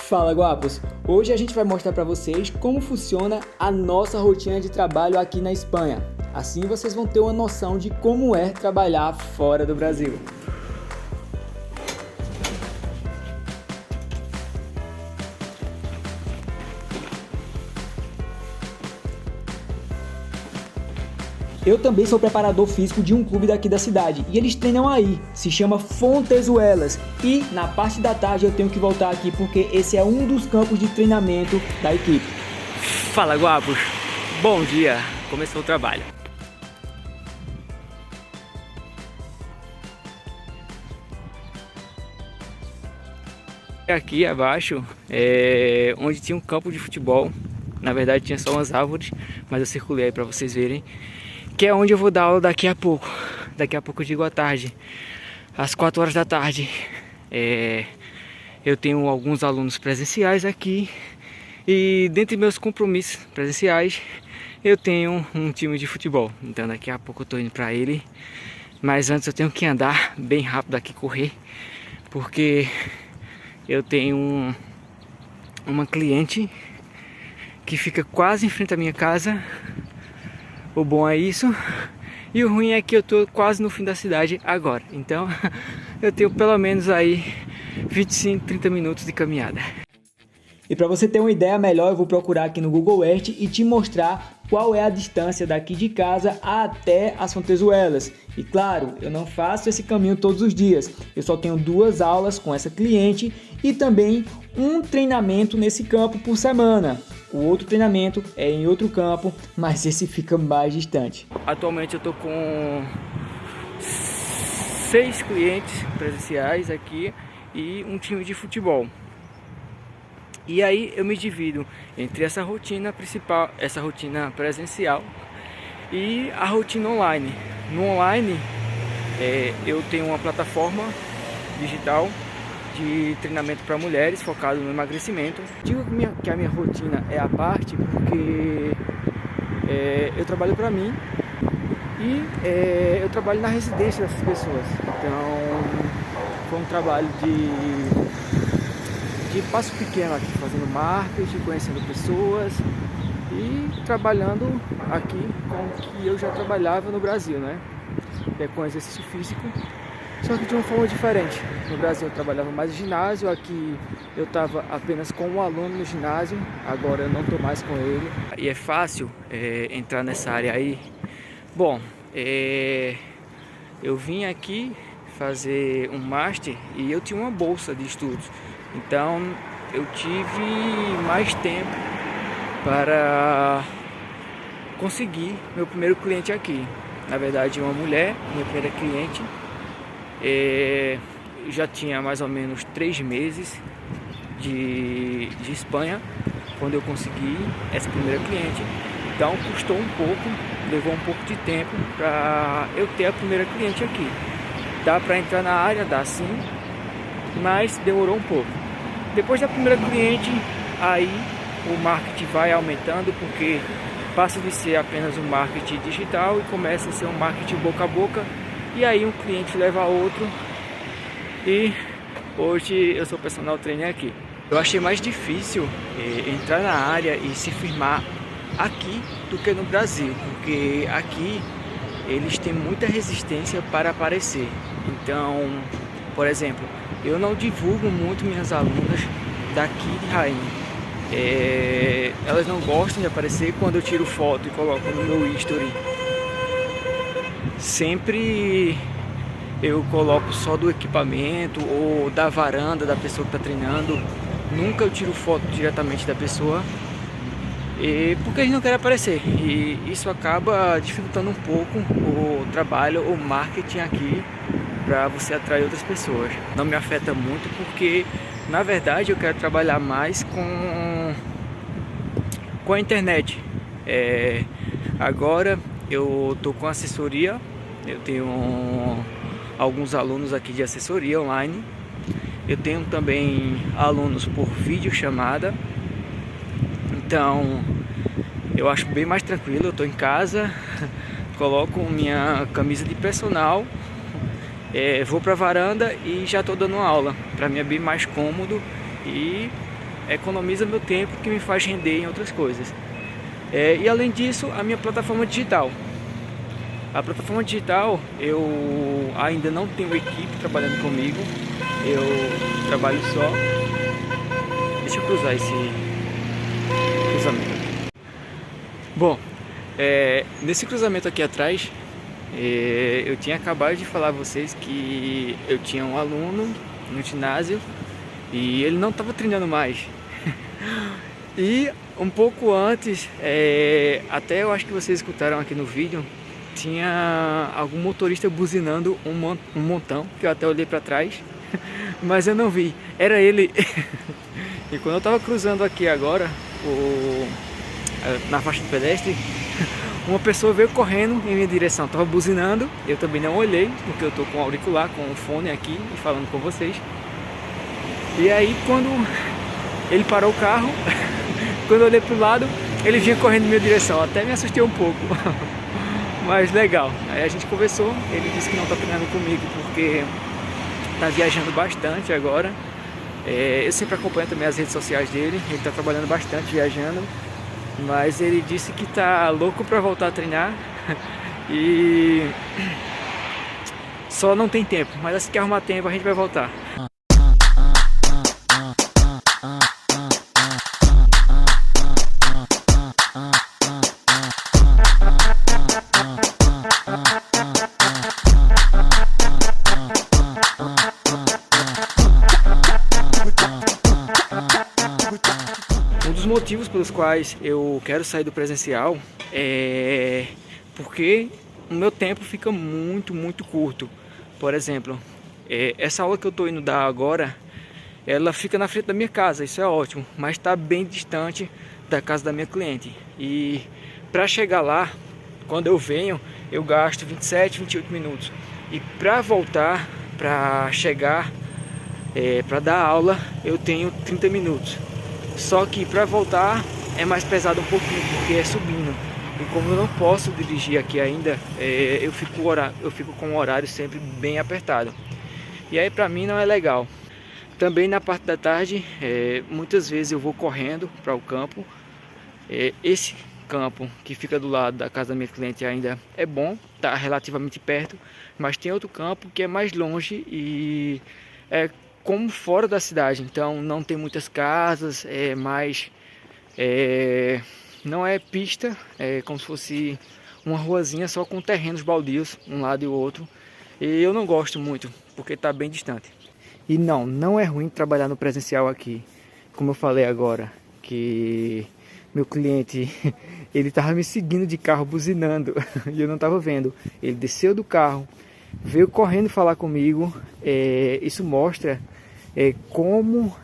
Fala, guapos! Hoje a gente vai mostrar para vocês como funciona a nossa rotina de trabalho aqui na Espanha. Assim vocês vão ter uma noção de como é trabalhar fora do Brasil. Eu também sou preparador físico de um clube daqui da cidade e eles treinam aí, se chama Fontezuelas. E na parte da tarde eu tenho que voltar aqui porque esse é um dos campos de treinamento da equipe. Fala, guapos! Bom dia! Começou o trabalho. Aqui abaixo é onde tinha um campo de futebol. Na verdade tinha só umas árvores, mas eu circulei aí para vocês verem. Que é onde eu vou dar aula daqui a pouco. Daqui a pouco eu digo à tarde, às 4 horas da tarde. Eu tenho alguns alunos presenciais aqui. E dentre meus compromissos presenciais, eu tenho um time de futebol. Então daqui a pouco eu tô indo para ele. Mas antes eu tenho que andar bem rápido aqui, correr. Porque eu tenho uma cliente que fica quase em frente à minha casa. O bom é isso, e o ruim é que eu tô quase no fim da cidade agora. Então eu tenho pelo menos aí 25, 30 minutos de caminhada. E para você ter uma ideia melhor, eu vou procurar aqui no Google Earth e te mostrar qual é a distância daqui de casa até as Fontezuelas. E claro, eu não faço esse caminho todos os dias. Eu só tenho 2 aulas com essa cliente e também um treinamento nesse campo por semana. O outro treinamento é em outro campo, mas esse fica mais distante. Atualmente eu tô com 6 clientes presenciais aqui e um time de futebol. E aí eu me divido entre essa rotina principal, essa rotina presencial e a rotina online. No online eu tenho uma plataforma digital de treinamento para mulheres focado no emagrecimento. Digo que a minha rotina é à parte porque eu trabalho para mim e eu trabalho na residência dessas pessoas. Então foi um trabalho de passo pequeno aqui, fazendo marketing, conhecendo pessoas e trabalhando aqui com o que eu já trabalhava no Brasil, né? Com exercício físico, só que de uma forma diferente. No Brasil eu trabalhava mais no ginásio, aqui eu estava apenas com um aluno no ginásio, agora eu não estou mais com ele. E é fácil entrar nessa área aí? Bom, eu vim aqui fazer um master e eu tinha uma bolsa de estudos. Então eu tive mais tempo para conseguir meu primeiro cliente aqui. Na verdade, uma mulher, minha primeira cliente. Já tinha mais ou menos 3 meses de Espanha quando eu consegui essa primeira cliente. Então custou um pouco, levou um pouco de tempo para eu ter a primeira cliente aqui. Dá para entrar na área, dá sim, mas demorou um pouco. Depois da primeira cliente, aí o marketing vai aumentando, porque passa de ser apenas um marketing digital e começa a ser um marketing boca a boca, e aí um cliente leva a outro, e hoje eu sou personal trainer aqui. Eu achei mais difícil entrar na área e se firmar aqui do que no Brasil, porque aqui eles têm muita resistência para aparecer. Então, por exemplo, eu não divulgo muito minhas alunas daqui de Jaén. Elas não gostam de aparecer quando eu tiro foto e coloco no meu history. Sempre eu coloco só do equipamento ou da varanda da pessoa que está treinando. Nunca eu tiro foto diretamente da pessoa, porque eles não querem aparecer. E isso acaba dificultando um pouco o trabalho, o marketing aqui, para você atrair outras pessoas. Não me afeta muito porque, na verdade, eu quero trabalhar mais com a internet. Agora eu tô com assessoria, eu tenho alguns alunos aqui de assessoria online. Eu tenho também alunos por videochamada. Então eu acho bem mais tranquilo. Eu tô em casa, coloco minha camisa de personal, vou pra varanda e já tô dando aula. Para mim é bem mais cômodo e economiza meu tempo, que me faz render em outras coisas. E além disso, a minha plataforma digital. A plataforma digital, eu ainda não tenho equipe trabalhando comigo, eu trabalho só. Deixa eu cruzar esse cruzamento aqui. Bom, nesse cruzamento aqui atrás, eu tinha acabado de falar a vocês que eu tinha um aluno no ginásio e ele não estava treinando mais. E um pouco antes, até eu acho que vocês escutaram aqui no vídeo, tinha algum motorista buzinando um montão, que eu até olhei para trás, mas eu não vi, era ele. E quando eu estava cruzando aqui agora, na faixa de pedestre, uma pessoa veio correndo em minha direção, estava buzinando, eu também não olhei, porque eu estou com o auricular, com o fone aqui e falando com vocês. E aí quando ele parou o carro, quando eu olhei para o lado, ele vinha correndo em minha direção, até me assustei um pouco. Mas legal, aí a gente conversou, ele disse que não está treinando comigo porque está viajando bastante agora. Eu sempre acompanho também as redes sociais dele, ele está trabalhando bastante, viajando. Mas ele disse que tá louco para voltar a treinar e só não tem tempo, mas assim que arrumar tempo a gente vai voltar. Um dos motivos pelos quais eu quero sair do presencial é porque o meu tempo fica muito curto. Por exemplo, essa aula que eu estou indo dar agora, ela fica na frente da minha casa, isso é ótimo, mas está bem distante da casa da minha cliente. E para chegar lá, quando eu venho, eu gasto 27, 28 minutos. E para voltar, para chegar, para dar aula, eu tenho 30 minutos. Só que para voltar é mais pesado um pouquinho, porque é subindo. E como eu não posso dirigir aqui ainda, eu fico com o horário sempre bem apertado. E aí para mim não é legal. Também na parte da tarde, muitas vezes eu vou correndo para o campo. Esse campo que fica do lado da casa da minha cliente ainda é bom, está relativamente perto. Mas tem outro campo que é mais longe e é como fora da cidade, então não tem muitas casas, não é pista, é como se fosse uma ruazinha só com terrenos baldios, um lado e o outro. E eu não gosto muito, porque está bem distante. E não é ruim trabalhar no presencial aqui. Como eu falei agora, que meu cliente, ele estava me seguindo de carro, buzinando, e eu não estava vendo. Ele desceu do carro, veio correndo falar comigo. Isso mostra como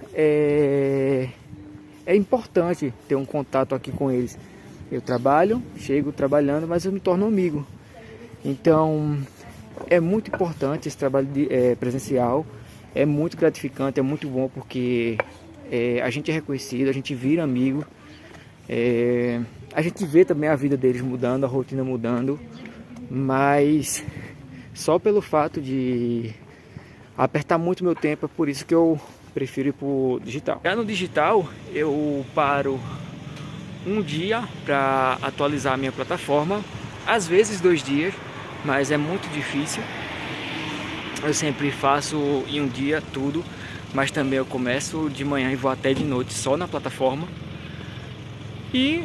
é importante ter um contato aqui com eles. Eu chego trabalhando, mas eu me torno amigo. Então é muito importante esse trabalho presencial, é muito gratificante, é muito bom, porque a gente é reconhecido, a gente vira amigo, a gente vê também a vida deles mudando, a rotina mudando, mas só pelo fato de apertar muito meu tempo, é por isso que eu prefiro ir pro digital. Já no digital eu paro um dia para atualizar a minha plataforma, às vezes 2 dias, mas é muito difícil. Eu sempre faço em um dia tudo, mas também eu começo de manhã e vou até de noite só na plataforma. E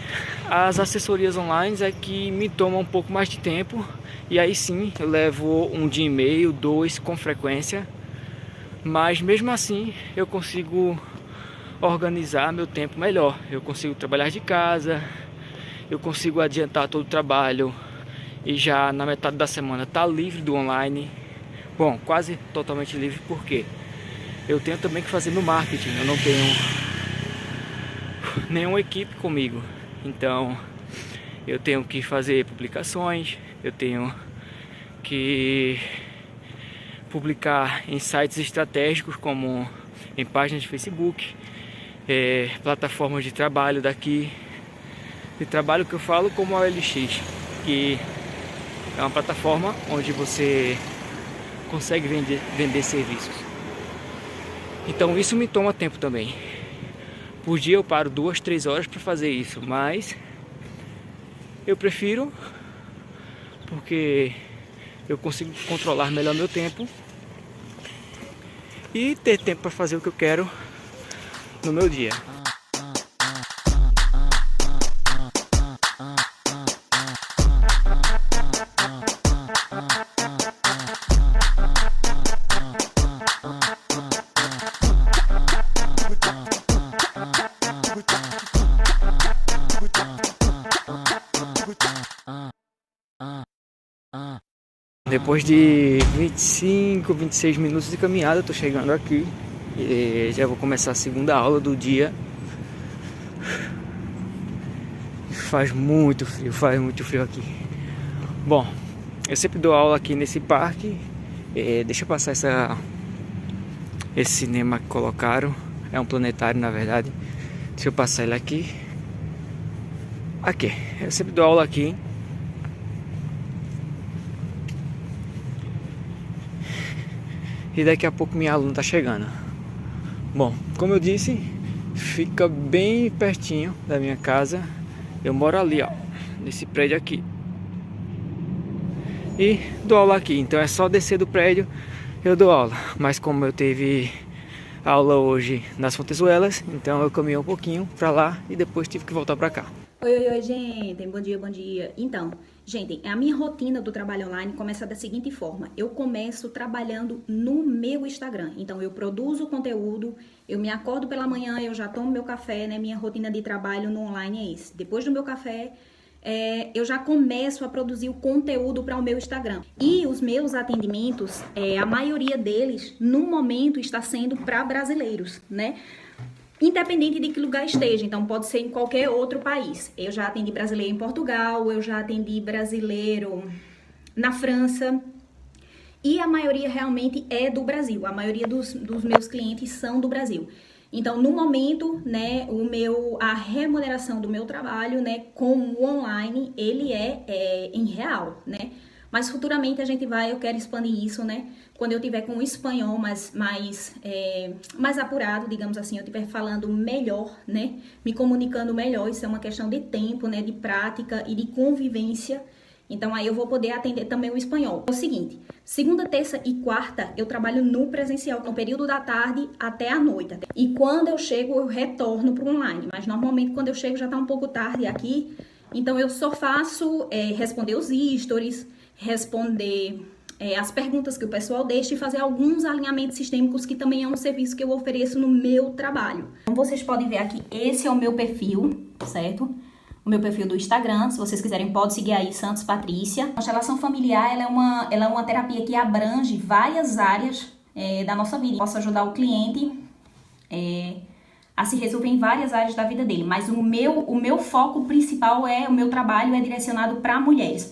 as assessorias online é que me tomam um pouco mais de tempo, e aí sim eu levo um dia e meio, 2 com frequência. Mas mesmo assim eu consigo organizar meu tempo melhor. Eu consigo trabalhar de casa, eu consigo adiantar todo o trabalho e já na metade da semana tá livre do online. Bom, quase totalmente livre, porque eu tenho também que fazer meu marketing. Eu não tenho nenhuma equipe comigo, então eu tenho que fazer publicações, eu tenho que publicar em sites estratégicos, como em páginas de Facebook, plataformas de trabalho daqui, de trabalho que eu falo como a OLX, que é uma plataforma onde você consegue vender serviços. Então isso me toma tempo também. Por dia eu paro 2, 3 horas para fazer isso, mas eu prefiro porque eu consigo controlar melhor meu tempo e ter tempo para fazer o que eu quero no meu dia. Depois de 25, 26 minutos de caminhada, eu tô chegando aqui e já vou começar a segunda aula do dia. Faz muito frio aqui. Bom, eu sempre dou aula aqui nesse parque. Deixa eu passar esse cinema que colocaram. É um planetário, na verdade. Deixa eu passar ele aqui. Aqui, eu sempre dou aula aqui. E daqui a pouco minha aluna tá chegando. Bom, como eu disse, fica bem pertinho da minha casa. Eu moro ali, ó, nesse prédio aqui. E dou aula aqui, então é só descer do prédio, eu dou aula. Mas como eu teve aula hoje nas Fontezuelas, então eu caminhei um pouquinho pra lá e depois tive que voltar pra cá. Oi, gente, bom dia, bom dia. Então, gente, a minha rotina do trabalho online começa da seguinte forma. Eu começo trabalhando no meu Instagram. Então, eu produzo conteúdo, eu me acordo pela manhã, eu já tomo meu café, né? Minha rotina de trabalho no online é esse. Depois do meu café, eu já começo a produzir o conteúdo para o meu Instagram. E os meus atendimentos, a maioria deles, no momento, está sendo para brasileiros, né? Independente de que lugar esteja, então pode ser em qualquer outro país. Eu já atendi brasileiro em Portugal, eu já atendi brasileiro na França e a maioria realmente é do Brasil. A maioria dos meus clientes são do Brasil. Então, no momento, né, a remuneração do meu trabalho, né, com o online, ele é em real, né? Mas futuramente eu quero expandir isso, né? Quando eu tiver com o espanhol mais apurado, digamos assim, eu estiver falando melhor, né? Me comunicando melhor, isso é uma questão de tempo, né? De prática e de convivência. Então aí eu vou poder atender também o espanhol. É o seguinte, segunda, terça e quarta eu trabalho no presencial, no período da tarde até a noite. E quando eu chego, eu retorno para o online. Mas normalmente quando eu chego já está um pouco tarde aqui. Então eu só faço responder os stories, responder as perguntas que o pessoal deixa e fazer alguns alinhamentos sistêmicos, que também é um serviço que eu ofereço no meu trabalho. Como vocês podem ver aqui, esse é o meu perfil, certo? O meu perfil do Instagram, se vocês quiserem pode seguir aí, Santos Patrícia. A constelação familiar, ela é uma terapia que abrange várias áreas da nossa vida. Posso ajudar o cliente a se resolver em várias áreas da vida dele, mas o meu foco principal o meu trabalho é direcionado para mulheres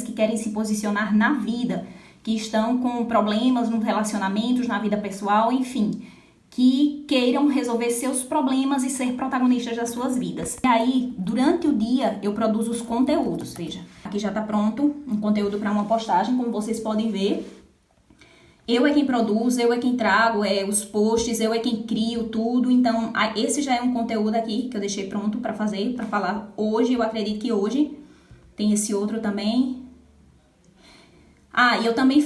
que querem se posicionar na vida, que estão com problemas nos relacionamentos, na vida pessoal, enfim, que queiram resolver seus problemas e ser protagonistas das suas vidas. E aí, durante o dia, eu produzo os conteúdos, veja, aqui já está pronto um conteúdo para uma postagem, como vocês podem ver. Eu é quem produz, eu é quem trago os posts, eu é quem crio tudo. Então, esse já é um conteúdo aqui que eu deixei pronto para fazer, para falar hoje. Eu acredito que hoje tem esse outro também. E eu também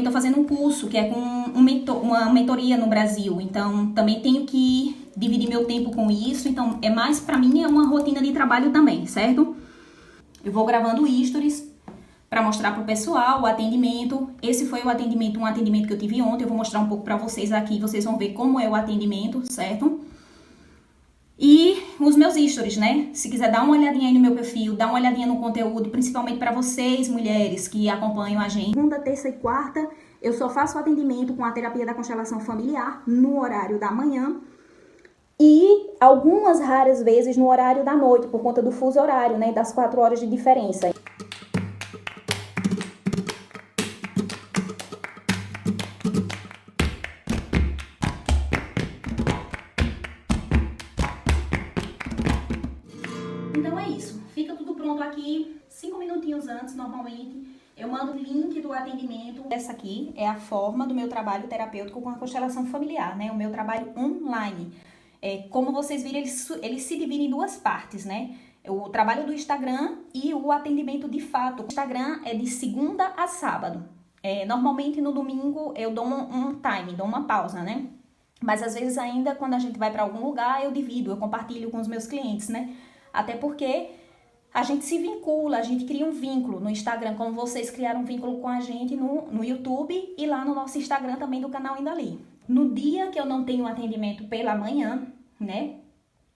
tô fazendo um curso que é com uma mentoria no Brasil. Então, também tenho que dividir meu tempo com isso. Então, para mim é uma rotina de trabalho também, certo? Eu vou gravando stories para mostrar pro pessoal o atendimento. Esse foi um atendimento que eu tive ontem. Eu vou mostrar um pouco para vocês aqui, vocês vão ver como é o atendimento, certo? E os meus stories, né? Se quiser dar uma olhadinha aí no meu perfil, dar uma olhadinha no conteúdo, principalmente para vocês, mulheres que acompanham a gente. Segunda, terça e quarta, eu só faço atendimento com a terapia da constelação familiar no horário da manhã e algumas raras vezes no horário da noite, por conta do fuso horário, né? Das 4 horas de diferença. Então é isso, fica tudo pronto aqui, 5 minutinhos antes, normalmente, eu mando o link do atendimento. Essa aqui é a forma do meu trabalho terapêutico com a constelação familiar, né? O meu trabalho online. Como vocês viram, ele se divide em duas partes, né? O trabalho do Instagram e o atendimento de fato. O Instagram é de segunda a sábado. Normalmente no domingo eu dou um time, dou uma pausa, né? Mas às vezes ainda quando a gente vai para algum lugar eu divido, eu compartilho com os meus clientes, né? Até porque a gente se vincula, a gente cria um vínculo no Instagram, como vocês criaram um vínculo com a gente no YouTube e lá no nosso Instagram também do canal Indali. No dia que eu não tenho atendimento pela manhã, né?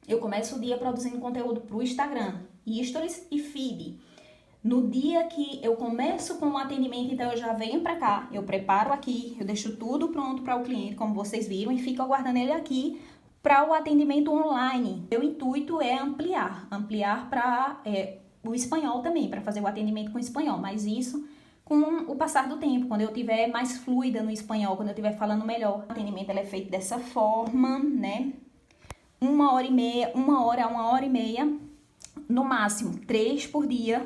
Eu começo o dia produzindo conteúdo para o Instagram, Stories e Feed. No dia que eu começo com o atendimento, então eu já venho para cá, eu preparo aqui, eu deixo tudo pronto para o cliente, como vocês viram, e fico aguardando ele aqui para o atendimento online. Meu intuito é ampliar para o espanhol também, para fazer o atendimento com espanhol, mas isso com o passar do tempo, quando eu tiver mais fluida no espanhol, quando eu estiver falando melhor. O atendimento ele é feito dessa forma, né? 1h30, 1 hora a 1h30, no máximo 3 por dia.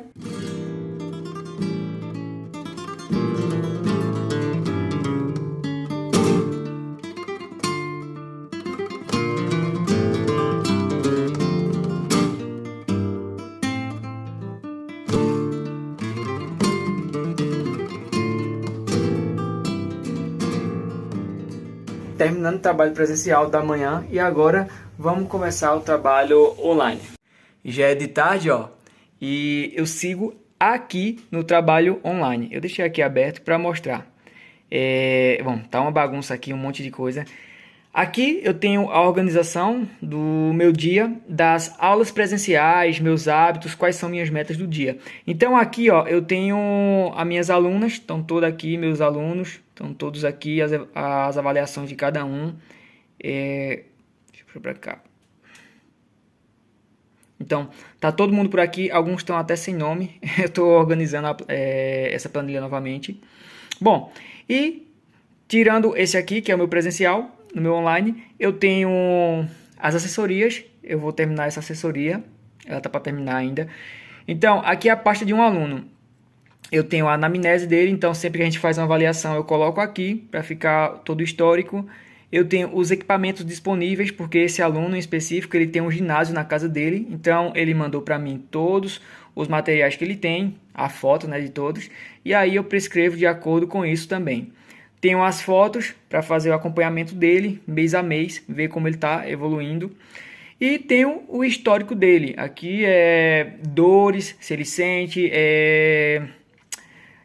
Terminando o trabalho presencial da manhã e agora vamos começar o trabalho online. Já é de tarde, ó, e eu sigo aqui no trabalho online. Eu deixei aqui aberto para mostrar. Bom, tá uma bagunça aqui, um monte de coisa. Aqui eu tenho a organização do meu dia, das aulas presenciais, meus hábitos, quais são minhas metas do dia. Então aqui, ó, eu tenho as minhas alunas, estão todas aqui, meus alunos, estão todos aqui, as avaliações de cada um. Deixa eu puxar para cá. Então, tá todo mundo por aqui, alguns estão até sem nome, eu estou organizando essa planilha novamente. Bom, e tirando esse aqui, que é o meu presencial, no meu online, eu tenho as assessorias, eu vou terminar essa assessoria, ela tá para terminar ainda. Então, aqui é a pasta de um aluno. Eu tenho a anamnese dele, então sempre que a gente faz uma avaliação eu coloco aqui para ficar todo o histórico. Eu tenho os equipamentos disponíveis, porque esse aluno em específico ele tem um ginásio na casa dele, então ele mandou para mim todos os materiais que ele tem, a foto, né, de todos, e aí eu prescrevo de acordo com isso também. Tenho as fotos para fazer o acompanhamento dele, mês a mês, ver como ele está evoluindo. E tenho o histórico dele. Aqui é dores, se ele sente,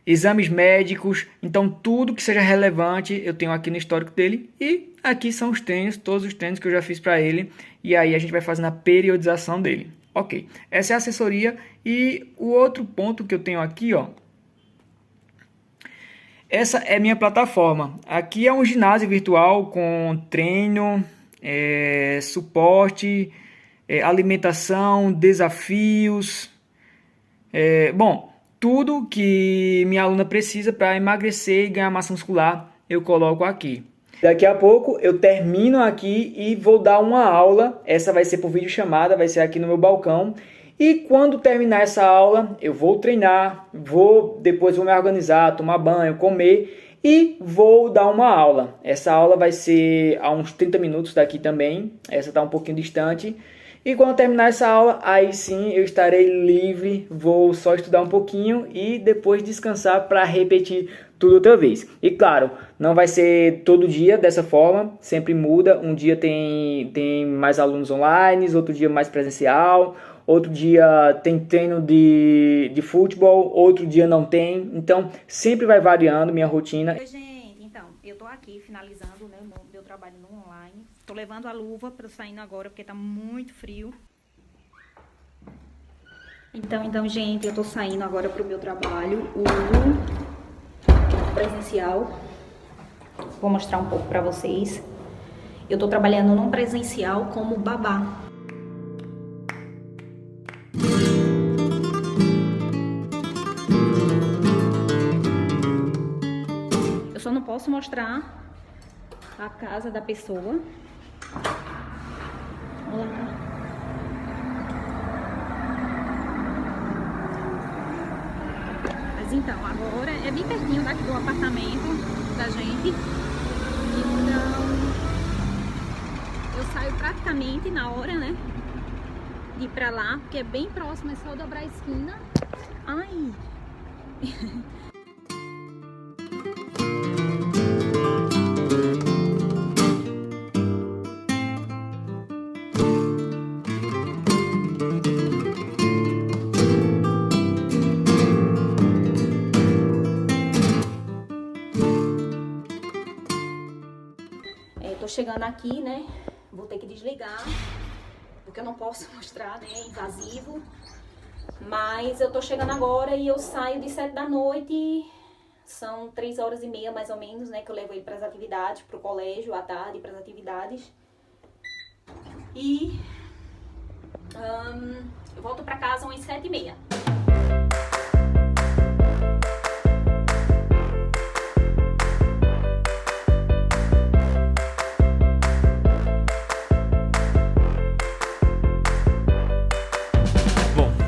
exames médicos. Então tudo que seja relevante eu tenho aqui no histórico dele. E aqui são os treinos, todos os treinos que eu já fiz para ele. E aí a gente vai fazendo a periodização dele. Ok, essa é a assessoria. E o outro ponto que eu tenho aqui, ó. Essa é minha plataforma. Aqui é um ginásio virtual com treino, suporte, alimentação, desafios. Bom, tudo que minha aluna precisa para emagrecer e ganhar massa muscular, eu coloco aqui. Daqui a pouco eu termino aqui e vou dar uma aula. Essa vai ser por videochamada, vai ser aqui no meu balcão. E quando terminar essa aula, eu vou treinar, depois vou me organizar, tomar banho, comer e vou dar uma aula. Essa aula vai ser a uns 30 minutos daqui também, essa está um pouquinho distante. E quando terminar essa aula, aí sim eu estarei livre, vou só estudar um pouquinho e depois descansar para repetir tudo outra vez. E claro, não vai ser todo dia dessa forma, sempre muda. Um dia tem mais alunos online, outro dia mais presencial. Outro dia tem treino de futebol, outro dia não tem. Então, sempre vai variando minha rotina. Oi, gente. Então, eu tô aqui finalizando, né, o meu trabalho no online. Tô levando a luva para saindo agora, porque tá muito frio. Então, gente, eu tô saindo agora pro meu trabalho, o presencial. Vou mostrar um pouco para vocês. Eu tô trabalhando num presencial como babá. Eu só não posso mostrar a casa da pessoa. Olha lá. Mas então, agora é bem pertinho daqui do apartamento da gente. Então, Eu saio praticamente na hora, né? De ir pra lá, porque é bem próximo, é só dobrar a esquina. Ai! Tô chegando aqui, né? Vou ter que desligar, porque eu não posso mostrar, né? É invasivo. Mas eu tô chegando agora e eu saio de 7 da noite. São 3h30 mais ou menos, né? Que eu levo ele para as atividades, pro colégio, à tarde, para as atividades. E eu volto para casa às 7h30.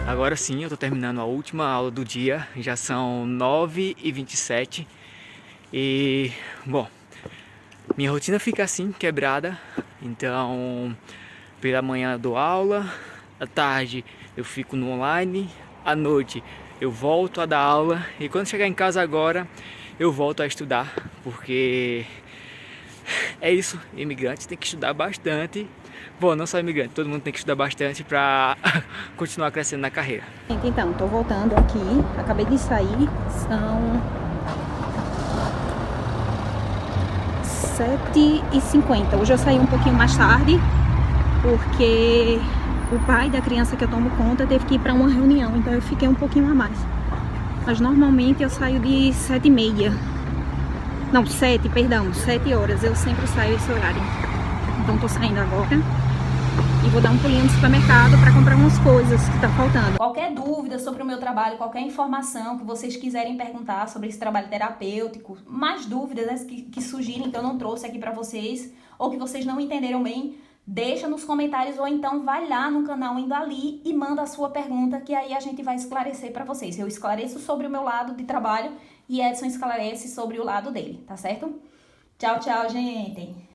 Agora sim, eu tô terminando a última aula do dia, já são 9h27 e, bom, minha rotina fica assim, quebrada, então pela manhã eu dou aula, à tarde eu fico no online, à noite eu volto a dar aula e quando chegar em casa agora eu volto a estudar, porque é isso, imigrante tem que estudar bastante. Bom, não só imigrante, todo mundo tem que estudar bastante para continuar crescendo na carreira. Então, tô voltando aqui, acabei de sair, são 7h50. Hoje eu saí um pouquinho mais tarde, porque o pai da criança que eu tomo conta teve que ir para uma reunião, então eu fiquei um pouquinho a mais. Mas normalmente eu saio de 7h30. Não, 7, perdão, 7 horas. Eu sempre saio esse horário. Então tô saindo agora e vou dar um pulinho no supermercado para comprar umas coisas que tá faltando. Qualquer dúvida sobre o meu trabalho, qualquer informação que vocês quiserem perguntar sobre esse trabalho terapêutico, mais dúvidas que surgirem que eu não trouxe aqui para vocês ou que vocês não entenderam bem, deixa nos comentários ou então vai lá no canal indo ali e manda a sua pergunta que aí a gente vai esclarecer para vocês. Eu esclareço sobre o meu lado de trabalho e Edson esclarece sobre o lado dele, tá certo? Tchau, tchau, gente!